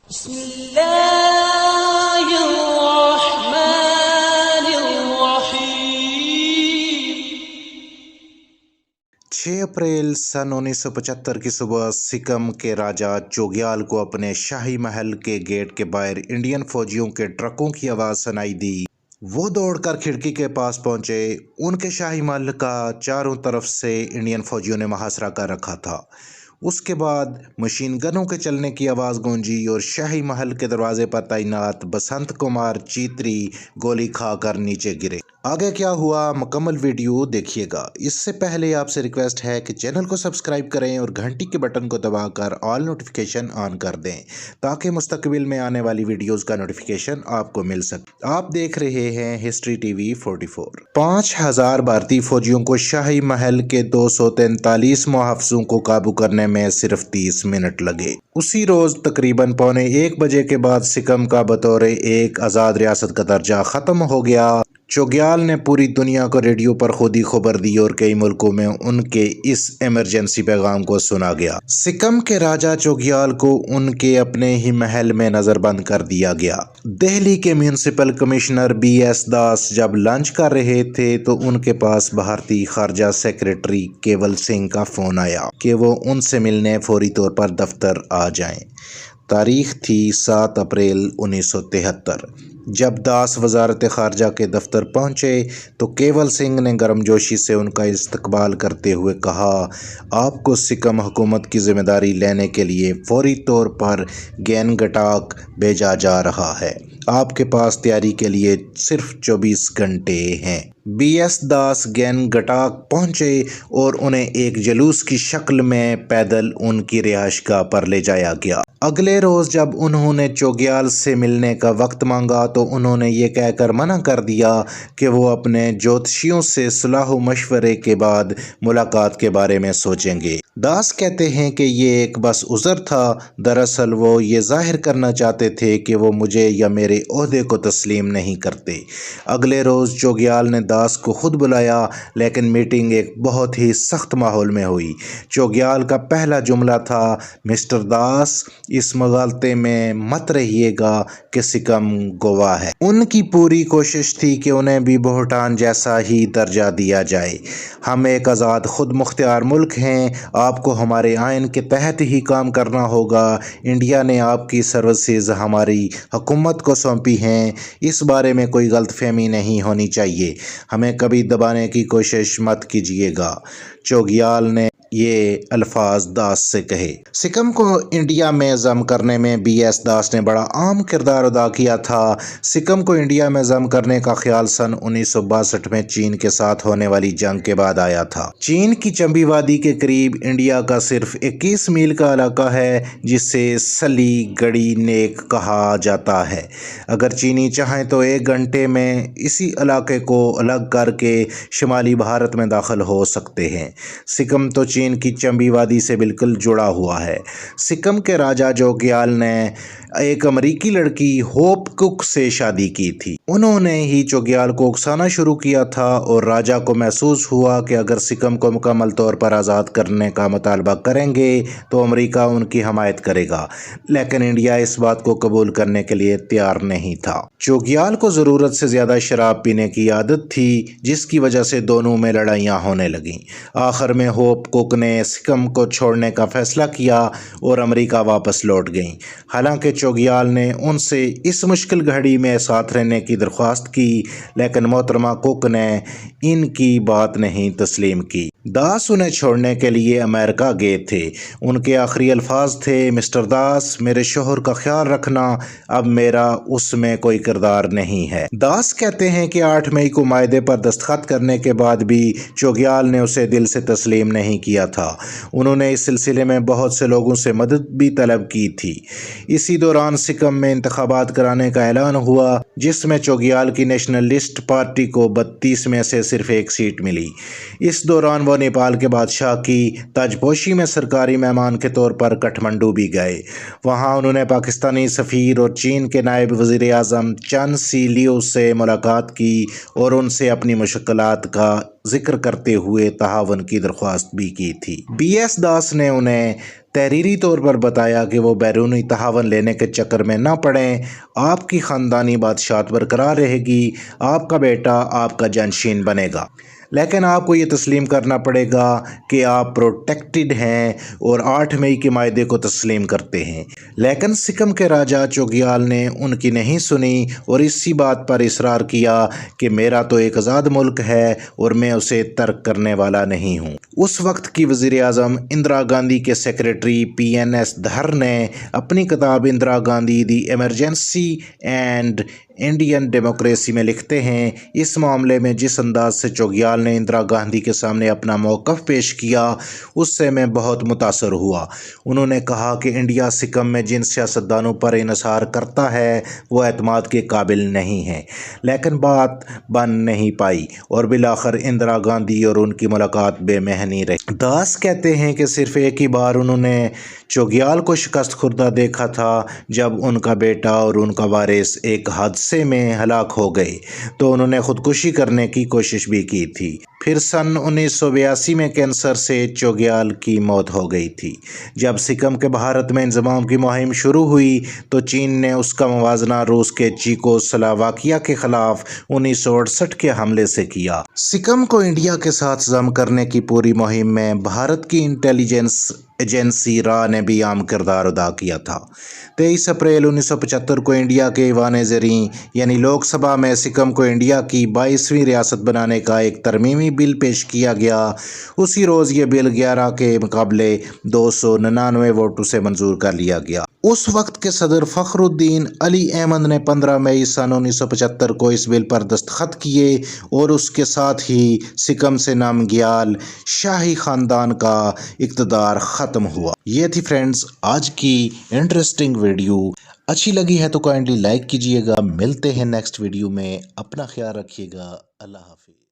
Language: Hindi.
बिस्मिल्लाहिर्रहमानिर्रहीम। 6 अप्रैल सन 1975 की सुबह सिक्किम के राजा चोग्याल को अपने शाही महल के गेट के बाहर इंडियन फौजियों के ट्रकों की आवाज़ सुनाई दी। वो दौड़कर खिड़की के पास पहुंचे। उनके शाही महल का चारों तरफ से इंडियन फौजियों ने मुहासरा कर रखा था। उसके बाद मशीन गनों के चलने की आवाज़ गूंजी और शाही महल के दरवाजे पर तैनात बसंत कुमार चीत्री गोली खाकर नीचे गिरे। आगे क्या हुआ मुकम्मल वीडियो देखिएगा। इससे पहले आपसे रिक्वेस्ट है कि चैनल को सब्सक्राइब करें और घंटी के बटन को दबाकर ऑल नोटिफिकेशन ऑन कर दें ताकि मुस्तकबिल में आने वाली वीडियोस का नोटिफिकेशन आपको मिल सके। आप देख रहे हैं हिस्ट्री टीवी 44। 5000 भारतीय फौजियों को शाही महल के 243 मुहाफिजों को काबू करने में सिर्फ 30 मिनट लगे। उसी रोज तकरीबन 1:15 बजे के बाद सिक्किम का बतौर एक आज़ाद रियासत का दर्जा ख़त्म हो गया। चोग्याल ने पूरी दुनिया को रेडियो पर खुद ही खबर दी और कई मुल्कों में उनके इस इमरजेंसी पैगाम को सुना गया। सिक्किम के राजा चोग्याल को उनके अपने ही महल में नजरबंद कर दिया गया। दिल्ली के म्यूनिसिपल कमिश्नर BS दास जब लंच कर रहे थे तो उनके पास भारतीय खारजा सेक्रेटरी केवल सिंह का फोन आया कि वो उनसे मिलने फौरी तौर पर दफ्तर आ जाएं। तारीख थी 7 अप्रैल 1973। जब दास वजारत खारजा के दफ्तर पहुंचे तो केवल सिंह ने गर्मजोशी से उनका इस्तकबाल करते हुए कहा, आपको सिक्किम हुकूमत की जिम्मेदारी लेने के लिए फौरी तौर पर गैनगटाक भेजा जा रहा है। आपके पास तैयारी के लिए सिर्फ 24 घंटे हैं। BS दास गैनगटाक पहुंचे और उन्हें एक जुलूस की शक्ल में पैदल उनकी रिहाइशगाह पर ले जाया गया। अगले रोज जब उन्होंने चोग्याल से मिलने का वक्त मांगा तो उन्होंने ये कहकर मना कर दिया कि वो अपने ज्योतिषियों से सलाह मशवरे के बाद मुलाकात के बारे में सोचेंगे। दास कहते हैं कि ये एक बस उज़र था। दरअसल वो ये जाहिर करना चाहते थे कि वो मुझे या मेरे ओहदे को तस्लीम नहीं करते। अगले रोज़ चोग्याल ने दास को खुद बुलाया, लेकिन मीटिंग एक बहुत ही सख्त माहौल में हुई। चोग्याल का पहला जुमला था, मिस्टर दास, इस मुगालते में मत रहिएगा कि सिक्किम गोवा है। उनकी पूरी कोशिश थी कि उन्हें भी भूटान जैसा ही दर्जा दिया जाए। हम एक आज़ाद खुद मुख्तियार मुल्क हैं, आपको हमारे आइन के तहत ही काम करना होगा। इंडिया ने आपकी सर्विसेज हमारी हुकूमत को सौंपी हैं, इस बारे में कोई गलतफहमी नहीं होनी चाहिए। हमें कभी दबाने की कोशिश मत कीजिएगा। चोग्याल ने ये अल्फाज दास से कहे। सिक्किम को इंडिया में जम करने में BS दास ने बड़ा अहम किरदार अदा किया था। सिक्किम को इंडिया में जम करने का ख्याल सन 1962 में चीन के साथ होने वाली जंग के बाद आया था। चीन की चंबी वादी के करीब इंडिया का सिर्फ 21 मील का इलाका है जिसे सली गड़ी नेक कहा जाता है। अगर चीनी चाहें तो 1 घंटे में इसी इलाके को अलग करके शुमाली भारत में दाखिल हो सकते हैं। सिक्किम तो चीन की चंबी वादी से बिल्कुल जुड़ा हुआ है। सिक्किम के राजा चोग्याल ने एक अमेरिकी लड़की होप कुक से शादी की थी। उन्होंने ही चोग्याल को उकसाना शुरू किया था और राजा को महसूस हुआ कि अगर सिक्किम को मुकम्मल तौर पर आज़ाद करने का मुतालबा करेंगे तो अमेरिका उनकी हमायत करेगा, लेकिन इंडिया इस बात को कबूल करने के लिए तैयार नहीं था। चोग्याल को ज़रूरत से ज़्यादा शराब पीने की आदत थी, जिसकी वजह से दोनों में लड़ाइयाँ होने लगीं। आखिर में होप कुक ने सिक्किम को छोड़ने का फैसला किया और अमेरिका वापस लौट गईं। हालांकि चोग्याल ने उनसे इस मुश्किल घड़ी में साथ रहने की दरख्वास्त की, लेकिन मोहतरमा कुक ने इनकी बात नहीं तस्लीम की। दास उन्हें छोड़ने के लिए अमेरिका गए थे। उनके आखिरी अल्फाज थे, मिस्टर दास, मेरे शोहर का ख्याल रखना, अब मेरा उसमें कोई किरदार नहीं है। दास कहते हैं कि 8 मई को मायदे पर दस्तखत करने के बाद भी चोग्याल ने उसे दिल से तस्लीम नहीं किया था। उन्होंने इस सिलसिले में बहुत से लोगों से मदद भी तलब की थी। इसी दौरान सिक्किम में इंतखाबात कराने का ऐलान हुआ, जिसमें चोग्याल की नेशनलिस्ट पार्टी को 32 में से सिर्फ 1 सीट मिली। इस दौरान वो नेपाल के बादशाह की ताजपोशी में सरकारी मेहमान के तौर पर काठमांडू भी गए। वहां उन्होंने पाकिस्तानी सफ़ीर और चीन के नायब वज़ीर आज़म चन सी लियू से मुलाकात की और उनसे अपनी मुश्किलात का जिक्र करते हुए तहावन की दरख्वास्त भी की थी। BS दास ने उन्हें तहरीरी तौर पर बताया कि वो बैरूनी तहावन लेने के चक्कर में ना पड़ें, आपकी ख़ानदानी बादशाहत बरकरार रहेगी, आपका बेटा आपका जानशीन बनेगा, लेकिन आपको ये तस्लीम करना पड़ेगा कि आप प्रोटेक्टेड हैं और 8 मई के मायदे को तस्लीम करते हैं। लेकिन सिक्किम के राजा चोग्याल ने उनकी नहीं सुनी और इसी बात पर इसरार किया कि मेरा तो एक आज़ाद मुल्क है और मैं उसे तर्क करने वाला नहीं हूँ। उस वक्त की वज़ीर आज़म इंदिरा गांधी के सेक्रेटरी PNS धर ने अपनी किताब इंदिरा गांधी दी इमरजेंसी एंड इंडियन डेमोक्रेसी में लिखते हैं, इस मामले में जिस अंदाज से चोग्याल ने इंदिरा गांधी के सामने अपना मौक़िफ़ पेश किया उससे मैं बहुत मुतासर हुआ। उन्होंने कहा कि इंडिया सिक्किम में जिन सियासतदानों पर इन्हिसार करता है वो एतमाद के काबिल नहीं है, लेकिन बात बन नहीं पाई और बिलाखिर इंदिरा गांधी और उनकी मुलाकात बेमहनी रही। दास कहते हैं कि सिर्फ एक ही बार उन्होंने चोग्याल को शिकस्त खुर्दा देखा था जब उनका बेटा और उनका वारिस एक हादसे में हलाक हो गए, तो उन्होंने खुदकुशी करने की कोशिश भी की थी। फिर सन 1982 में कैंसर से चोग्याल की मौत हो गई थी। जब सिक्किम के भारत में इंज़माम की मुहिम शुरू हुई तो चीन ने उसका मुवाजना रूस के चेकोस्लोवाकिया के खिलाफ 1968 के हमले से किया। सिक्किम को इंडिया के साथ जम करने की पूरी मुहिम में भारत की इंटेलिजेंस एजेंसी रा ने भी अहम किरदार अदा किया था। 23 अप्रैल 1975 को इंडिया के ईवान ज़रीं यानी लोकसभा में सिक्किम को इंडिया की 22वीं रियासत बनाने का एक तरमीमी बिल पेश किया गया। उसी रोज़ ये बिल 11 के मुकाबले 299 वोटों से मंजूर कर लिया गया। उस वक्त के सदर फ़खरुद्दीन अली अहमद ने 15 मई सन 1975 को इस बिल पर दस्तखत किए और उसके साथ ही सिक्किम से नामग्याल शाही ख़ानदान का इक़्तिदार ख़त्म हुआ। ये थी फ्रेंड्स आज की इंटरेस्टिंग वीडियो। अच्छी लगी है तो काइंडली लाइक कीजिएगा। मिलते हैं नेक्स्ट वीडियो में। अपना ख्याल रखिएगा। अल्लाह हाफ़िज़।